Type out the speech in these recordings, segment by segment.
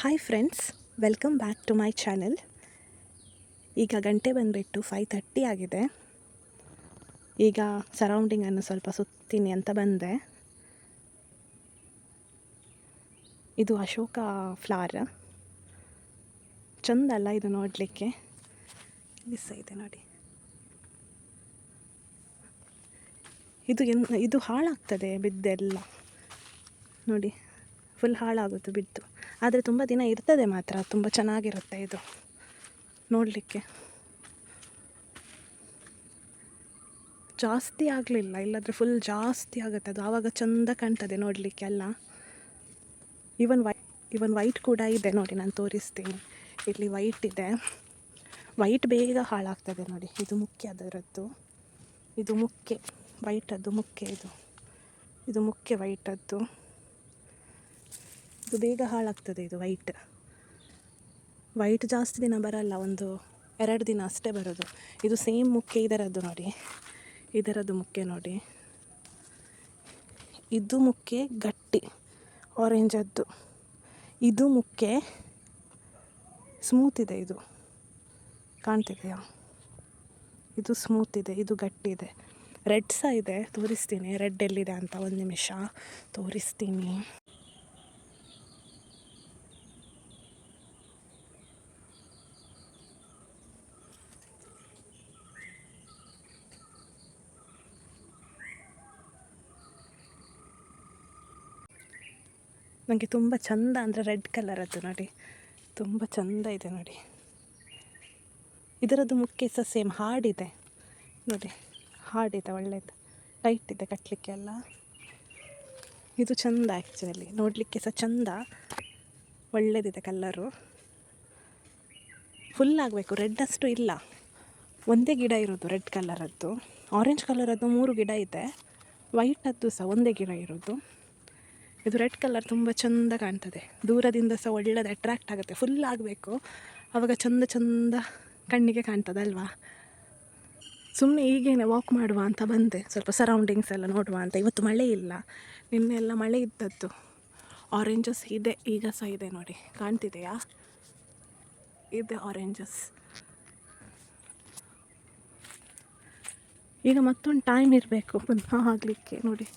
Hi friends, welcome back to my channel. ಈಗ ಗಂಟೆ ಬಂದುಬಿಟ್ಟು 5:30 ಆಗಿದೆ. ಈಗ ಸರೌಂಡಿಂಗನ್ನು ಸ್ವಲ್ಪ ಸುತ್ತೀನಿ ಅಂತ ಬಂದೆ. ಇದು ಅಶೋಕ ಫ್ಲವರ್. ಚಂದ ಅಲ್ಲ ಇದು ನೋಡಲಿಕ್ಕೆ? ಮಿಸ್ ಇದೆ ನೋಡಿ. ಇದು ಹಾಳಾಗ್ತದೆ ಬಿದ್ದೆಲ್ಲ ನೋಡಿ, ಫುಲ್ ಹಾಳಾಗುತ್ತೆ ಬಿದ್ದು. ಆದರೆ ತುಂಬ ದಿನ ಇರ್ತದೆ ಮಾತ್ರ, ತುಂಬ ಚೆನ್ನಾಗಿರುತ್ತೆ ಇದು ನೋಡಲಿಕ್ಕೆ. ಜಾಸ್ತಿ ಆಗಲಿಲ್ಲ, ಇಲ್ಲಾಂದರೆ ಫುಲ್ ಜಾಸ್ತಿ ಆಗುತ್ತೆ ಅದು, ಆವಾಗ ಚೆಂದ ಕಾಣ್ತದೆ ನೋಡಲಿಕ್ಕೆ ಎಲ್ಲ. ಇವನ್ ವೈಟ್ ಕೂಡ ಇದೆ ನೋಡಿ, ನಾನು ತೋರಿಸ್ತೀನಿ. ಇಲ್ಲಿ ವೈಟ್ ಇದೆ. ವೈಟ್ ಬೇಗ ಹಾಳಾಗ್ತದೆ ನೋಡಿ. ಇದು ಮುಖ್ಯ ಅದರದ್ದು, ಇದು ಮುಖ್ಯ ವೈಟದ್ದು ಮುಖ್ಯ. ಇದು ಮುಖ್ಯ ವೈಟದ್ದು. ಇದು ಬೇಗ ಹಾಳಾಗ್ತದೆ. ಇದು ವೈಟ್ ಜಾಸ್ತಿ ದಿನ ಬರಲ್ಲ, 1-2 ದಿನ ಅಷ್ಟೇ ಬರೋದು. ಇದು ಸೇಮ್ ಮುಖ್ಯ ಇದರದ್ದು ನೋಡಿ, ಇದರದ್ದು ಮುಖ್ಯ ನೋಡಿ. ಇದು ಮುಖ್ಯ ಗಟ್ಟಿ ಆರೆಂಜದ್ದು. ಇದು ಮುಖ್ಯ ಸ್ಮೂತ್ ಇದೆ. ಇದು ಕಾಣ್ತಿದೆಯಾ? ಇದು ಸ್ಮೂತ್ ಇದೆ, ಇದು ಗಟ್ಟಿ ಇದೆ. ರೆಡ್ ಸಹ ಇದೆ, ತೋರಿಸ್ತೀನಿ ರೆಡ್ ಎಲ್ಲಿದೆ ಅಂತ. ಒಂದು ನಿಮಿಷ ತೋರಿಸ್ತೀನಿ. ನನಗೆ ತುಂಬ ಚಂದ ಅಂದರೆ ರೆಡ್ ಕಲರದ್ದು ನೋಡಿ, ತುಂಬ ಚಂದ ಇದೆ ನೋಡಿ. ಇದರದ್ದು ಮುಖ್ಯ ಸಹ ಸೇಮ್ ಹಾರ್ಡಿದೆ ನೋಡಿ, ಹಾರ್ಡಿದೆ, ಒಳ್ಳೆಯದು, ಟೈಟ್ ಇದೆ ಕಟ್ಟಲಿಕ್ಕೆ ಎಲ್ಲ. ಇದು ಚಂದ ಆ್ಯಕ್ಚುಲಿ ನೋಡಲಿಕ್ಕೆ ಸಹ ಚಂದ, ಒಳ್ಳೆಯದಿದೆ ಕಲ್ಲರು. ಫುಲ್ ಆಗಬೇಕು, ರೆಡ್ ಅಷ್ಟು ಇಲ್ಲ, ಒಂದೇ ಗಿಡ ಇರೋದು ರೆಡ್ ಕಲರದ್ದು. ಆರೆಂಜ್ ಕಲರದ್ದು 3 ಗಿಡ ಇದೆ, ವೈಟದ್ದು ಸಹ ಒಂದೇ ಗಿಡ ಇರೋದು. ಇದು ರೆಡ್ ಕಲರ್ ತುಂಬ ಚಂದ ಕಾಣ್ತದೆ, ದೂರದಿಂದ ಸಹ ಒಳ್ಳೆಯದು ಅಟ್ರ್ಯಾಕ್ಟ್ ಆಗುತ್ತೆ. ಫುಲ್ ಆಗಬೇಕು, ಆವಾಗ ಚಂದ ಕಣ್ಣಿಗೆ ಕಾಣ್ತದಲ್ವಾ. ಸುಮ್ಮನೆ ಈಗೇನೆ ವಾಕ್ ಮಾಡುವ ಅಂತ ಬಂದೆ, ಸ್ವಲ್ಪ ಸರೌಂಡಿಂಗ್ಸ್ ಎಲ್ಲ ನೋಡುವ ಅಂತ. ಇವತ್ತು ಮಳೆ ಇಲ್ಲ, ನಿನ್ನೆ ಎಲ್ಲ ಮಳೆ ಇದ್ದದ್ದು. ಆರೆಂಜಸ್ ಇದೆ, ಈಗ ಸಹ ಇದೆ ನೋಡಿ, ಕಾಣ್ತಿದೆಯಾ? ಇದೆ ಆರೆಂಜಸ್. ಈಗ ಮತ್ತೊಂದು ಟೈಮ್ ಇರಬೇಕು ಪುನಃ ಆಗಲಿಕ್ಕೆ ನೋಡಿ.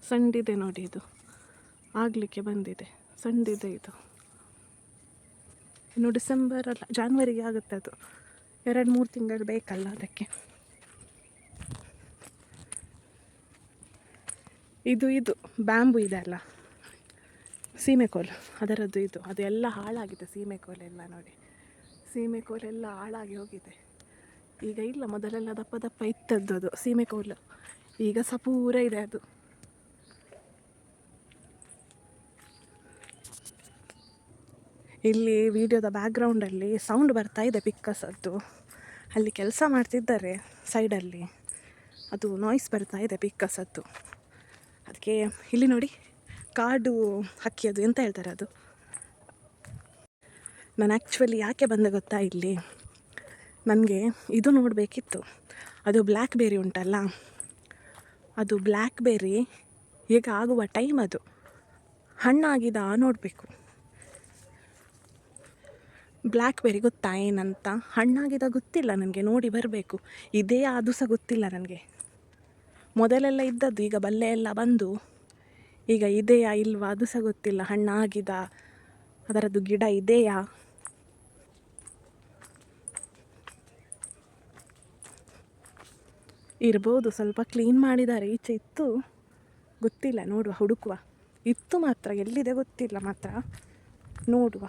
ಸಣ್ಣದಿದೆ ನೋಡಿ, ಇದು ಆಗಲಿಕ್ಕೆ ಬಂದಿದೆ, ಸಣ್ಣದಿದೆ ಇದು. ಇನ್ನು ಡಿಸೆಂಬರ್ ಅಲ್ಲ, ಜಾನ್ವರಿಗೆ ಆಗುತ್ತೆ ಅದು. 2-3 ತಿಂಗಳು ಬೇಕಲ್ಲ ಅದಕ್ಕೆ. ಇದು ಬ್ಯಾಂಬು ಇದೆ ಅಲ್ಲ, ಸೀಮೆಕೋಲು, ಅದರದ್ದು ಇದು. ಅದೆಲ್ಲ ಹಾಳಾಗಿದೆ ಸೀಮೆಕೋಲೆಲ್ಲ ನೋಡಿ, ಸೀಮೆಕೋಲೆಲ್ಲ ಹಾಳಾಗಿ ಹೋಗಿದೆ. ಈಗ ಇಲ್ಲ, ಮೊದಲೆಲ್ಲ ದಪ್ಪ ಇತ್ತದ್ದು ಅದು ಸೀಮೆಕೋಲು, ಈಗ ಸಹ ಪೂರ ಇದೆ ಅದು. ಇಲ್ಲಿ ವಿಡಿಯೋದ ಬ್ಯಾಕ್ಗ್ರೌಂಡಲ್ಲಿ ಸೌಂಡ್ ಬರ್ತಾ ಇದೆ ಪಿಕ್ಕಸದ್ದು. ಅಲ್ಲಿ ಕೆಲಸ ಮಾಡ್ತಿದ್ದಾರೆ ಸೈಡಲ್ಲಿ, ಅದು ನಾಯ್ಸ್ ಬರ್ತಾ ಇದೆ ಪಿಕ್ಕಸದ್ದು. ಅದಕ್ಕೆ ಇಲ್ಲಿ ನೋಡಿ, ಕಾಡು ಹಕ್ಕಿ, ಅದು ಎಂತ ಹೇಳ್ತಾರೆ ಅದು. ನಾನು ಆ್ಯಕ್ಚುಲಿ ಯಾಕೆ ಬಂದೆ ಗೊತ್ತಾ ಇಲ್ಲಿ? ನನಗೆ ಇದು ನೋಡಬೇಕಿತ್ತು. ಅದು ಬ್ಲ್ಯಾಕ್ಬೆರಿ ಉಂಟಲ್ಲ, ಅದು ಬ್ಲ್ಯಾಕ್ಬೆರಿ ಈಗ ಆಗುವ ಟೈಮ್, ಅದು ಹಣ್ಣಾಗಿದ ನೋಡಬೇಕು. ಬ್ಲ್ಯಾಕ್ಬೆರಿ ಗೊತ್ತಾ ಏನಂತ? ಹಣ್ಣಾಗಿದ ಗೊತ್ತಿಲ್ಲ ನನಗೆ, ನೋಡಿ ಬರಬೇಕು. ಇದೇ ಅದು ಸಹ ಗೊತ್ತಿಲ್ಲ ನನಗೆ. ಮೊದಲೆಲ್ಲ ಇದ್ದದ್ದು, ಈಗ ಬಲ್ಲೆ ಎಲ್ಲ ಬಂದು ಈಗ ಇದೆಯಾ ಇಲ್ವಾ ಅದು ಸಹ ಗೊತ್ತಿಲ್ಲ. ಹಣ್ಣಾಗಿದ ಅದರದ್ದು ಗಿಡ ಇದೆಯಾ? ಇರ್ಬೋದು, ಸ್ವಲ್ಪ ಕ್ಲೀನ್ ಮಾಡಿದ್ದಾರೆ. ಈಚೆ ಇತ್ತು, ಗೊತ್ತಿಲ್ಲ, ನೋಡುವ, ಹುಡುಕುವ. ಇತ್ತು ಮಾತ್ರ, ಎಲ್ಲಿದೆ ಗೊತ್ತಿಲ್ಲ ಮಾತ್ರ, ನೋಡುವ.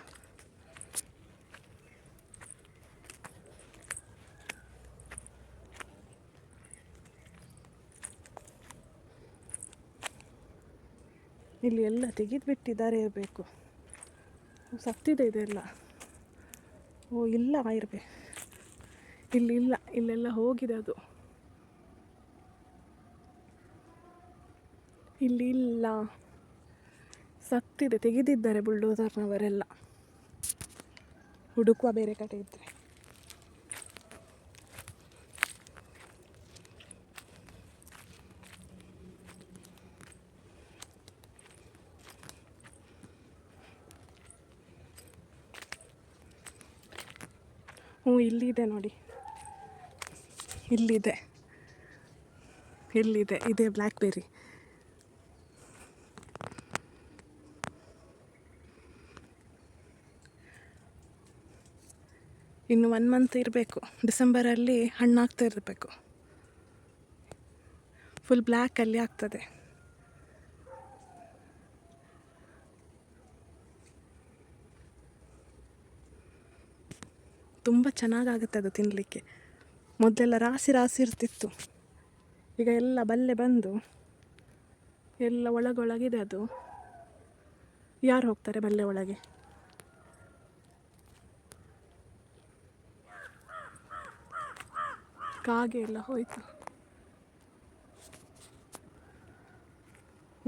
ಇಲ್ಲಿ ಎಲ್ಲ ತೆಗೆದುಬಿಟ್ಟಿದ್ದಾರೆ ಇರಬೇಕು. ಸತ್ತಿದೆ ಇದೆಲ್ಲ. ಓ ಇಲ್ಲ ಇರಬೇಕು, ಇಲ್ಲ, ಇಲ್ಲೆಲ್ಲ ಹೋಗಿದೆ ಅದು. ಇಲ್ಲಿ ಇಲ್ಲ, ಸತ್ತಿದೆ, ತೆಗೆದಿದ್ದಾರೆ ಬುಲ್ಡೋಸರ್ನವರೆಲ್ಲ. ಹುಡುಕುವ ಬೇರೆ ಕಡೆ ಇದ್ದರೆ. ಇಲ್ಲಿದೆ ನೋಡಿ, ಇಲ್ಲಿದೆ ಇದೇ ಬ್ಲ್ಯಾಕ್ಬೆರ್ರಿ. ಇನ್ನು 1 ಮಂತ್ ಇರಬೇಕು, ಡಿಸೆಂಬರಲ್ಲಿ ಹಣ್ಣಾಗ್ತಾ ಇರಬೇಕು. ಫುಲ್ ಬ್ಲ್ಯಾಕಲ್ಲಿ ಆಗ್ತದೆ. ತುಂಬ ಚೆನ್ನಾಗಾಗುತ್ತೆ ಅದು ತಿನ್ನಲಿಕ್ಕೆ. ಮೊದಲೆಲ್ಲ ರಾಸಿ ಇರ್ತಿತ್ತು, ಈಗ ಎಲ್ಲ ಬಲ್ಲೆ ಬಂದು ಎಲ್ಲ ಒಳಗೊಳಗಿದೆ. ಅದು ಯಾರು ಹೋಗ್ತಾರೆ ಬಲ್ಲೆ ಒಳಗೆ? ಕಾಗೆ ಎಲ್ಲ ಹೋಯ್ತು.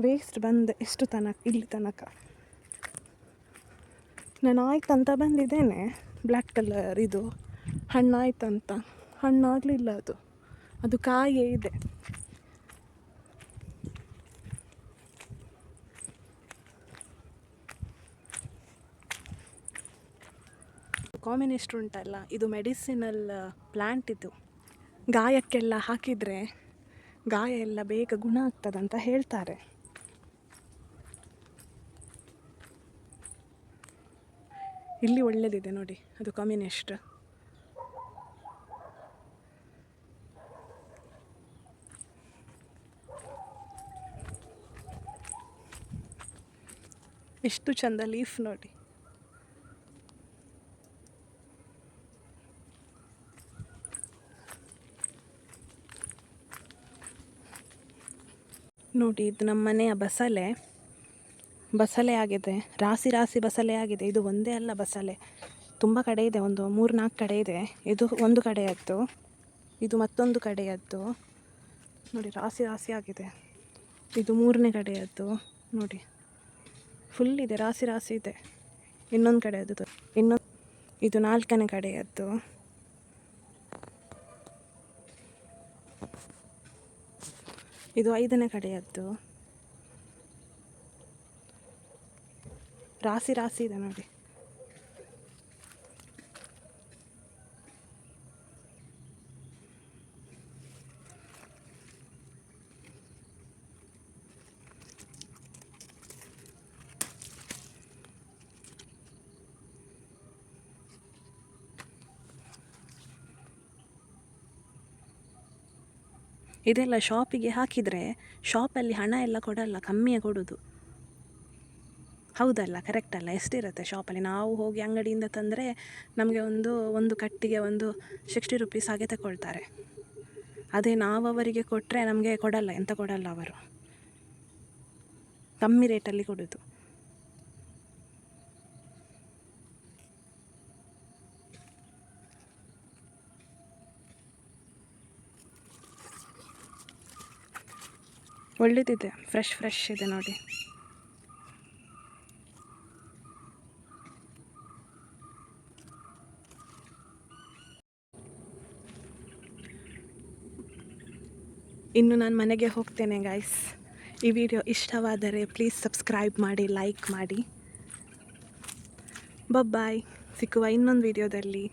ವೇಸ್ಟ್ ಬಂದೆ ಇಲ್ಲಿ ತನಕ. ನಾನು ಆಯ್ತಂತ ಬಂದಿದ್ದೇನೆ, ಬ್ಲ್ಯಾಕ್ ಕಲರ್ ಇದು ಹಣ್ಣಾಯ್ತಂತ. ಹಣ್ಣಾಗಲಿಲ್ಲ, ಅದು ಕಾಯೇ ಇದೆ. ಕಾಮಿನೆಸ್ಟ್ ಉಂಟಲ್ಲ, ಇದು ಮೆಡಿಸಿನಲ್ ಪ್ಲ್ಯಾಂಟ್. ಇದು ಗಾಯಕ್ಕೆಲ್ಲ ಹಾಕಿದರೆ ಗಾಯ ಎಲ್ಲ ಬೇಗ ಗುಣ ಆಗ್ತದಂತ ಹೇಳ್ತಾರೆ. ಇಲ್ಲಿ ಒಳ್ಳೆದಿದೆ ನೋಡಿ, ಅದು ಕಾಮಿನೆಸ್ಟ್. ಎಷ್ಟು ಚಂದ ಲೀಫ್ ನೋಡಿ. ನೋಡಿ, ಇದು ನಮ್ಮ ಮನೆಯ ಬಸಳೆ ಆಗಿದೆ. ರಾಸಿ ಬಸಳೆ ಆಗಿದೆ. ಇದು ಒಂದೇ ಅಲ್ಲ ಬಸಳೆ, ತುಂಬ ಕಡೆ ಇದೆ, ಒಂದು 3-4 ಕಡೆ ಇದೆ. ಇದು ಒಂದು ಕಡೆಯದ್ದು, ಇದು ಮತ್ತೊಂದು ಕಡೆಯದ್ದು ನೋಡಿ, ರಾಸಿ ಆಗಿದೆ. ಇದು 3ನೇ ಕಡೆಯದ್ದು ನೋಡಿ, ಫುಲ್ ಇದೆ, ರಾಸಿ ಇದೆ. ಇನ್ನೊಂದು ಕಡೆಯದ್ದು, ಇದು 4ನೇ ಕಡೆಯದ್ದು. ಇದು 5ನೇ ಕಡೆಯದ್ದು. ರಾಸಿ ಇದೆ ನೋಡಿ. ಇದೆಲ್ಲ ಶಾಪಿಗೆ ಹಾಕಿದರೆ ಶಾಪಲ್ಲಿ ಹಣ ಎಲ್ಲ ಕೊಡಲ್ಲ, ಕಮ್ಮಿಯೇ ಕೊಡೋದು. ಹೌದಲ್ಲ, ಕರೆಕ್ಟ್ ಅಲ್ಲ? ಎಷ್ಟಿರುತ್ತೆ ಶಾಪಲ್ಲಿ? ನಾವು ಹೋಗಿ ಅಂಗಡಿಯಿಂದ ತಂದರೆ ನಮಗೆ ಒಂದು ಕಟ್ಟಿಗೆ 60 ರೂಪೀಸ್ ಹಾಗೆ ತಗೊಳ್ತಾರೆ. ಅದೇ ನಾವು ಅವರಿಗೆ ಕೊಟ್ಟರೆ ನಮಗೆ ಎಂತ ಕೊಡಲ್ಲ, ಅವರು ಕಮ್ಮಿ ರೇಟಲ್ಲಿ ಕೊಡೋದು. ಒಳ್ಳೆದಿದೆ, ಫ್ರೆಶ್ ಇದೆ ನೋಡಿ. ಇನ್ನು ನಾನು ಮನೆಗೆ ಹೋಗ್ತೇನೆ ಗೈಸ್. ಈ ವಿಡಿಯೋ ಇಷ್ಟವಾದರೆ ಪ್ಲೀಸ್ ಸಬ್ಸ್ಕ್ರೈಬ್ ಮಾಡಿ, ಲೈಕ್ ಮಾಡಿ. ಬಾಯ್. ಸಿಕ್ಕುವ ಇನ್ನೊಂದು ವಿಡಿಯೋದಲ್ಲಿ.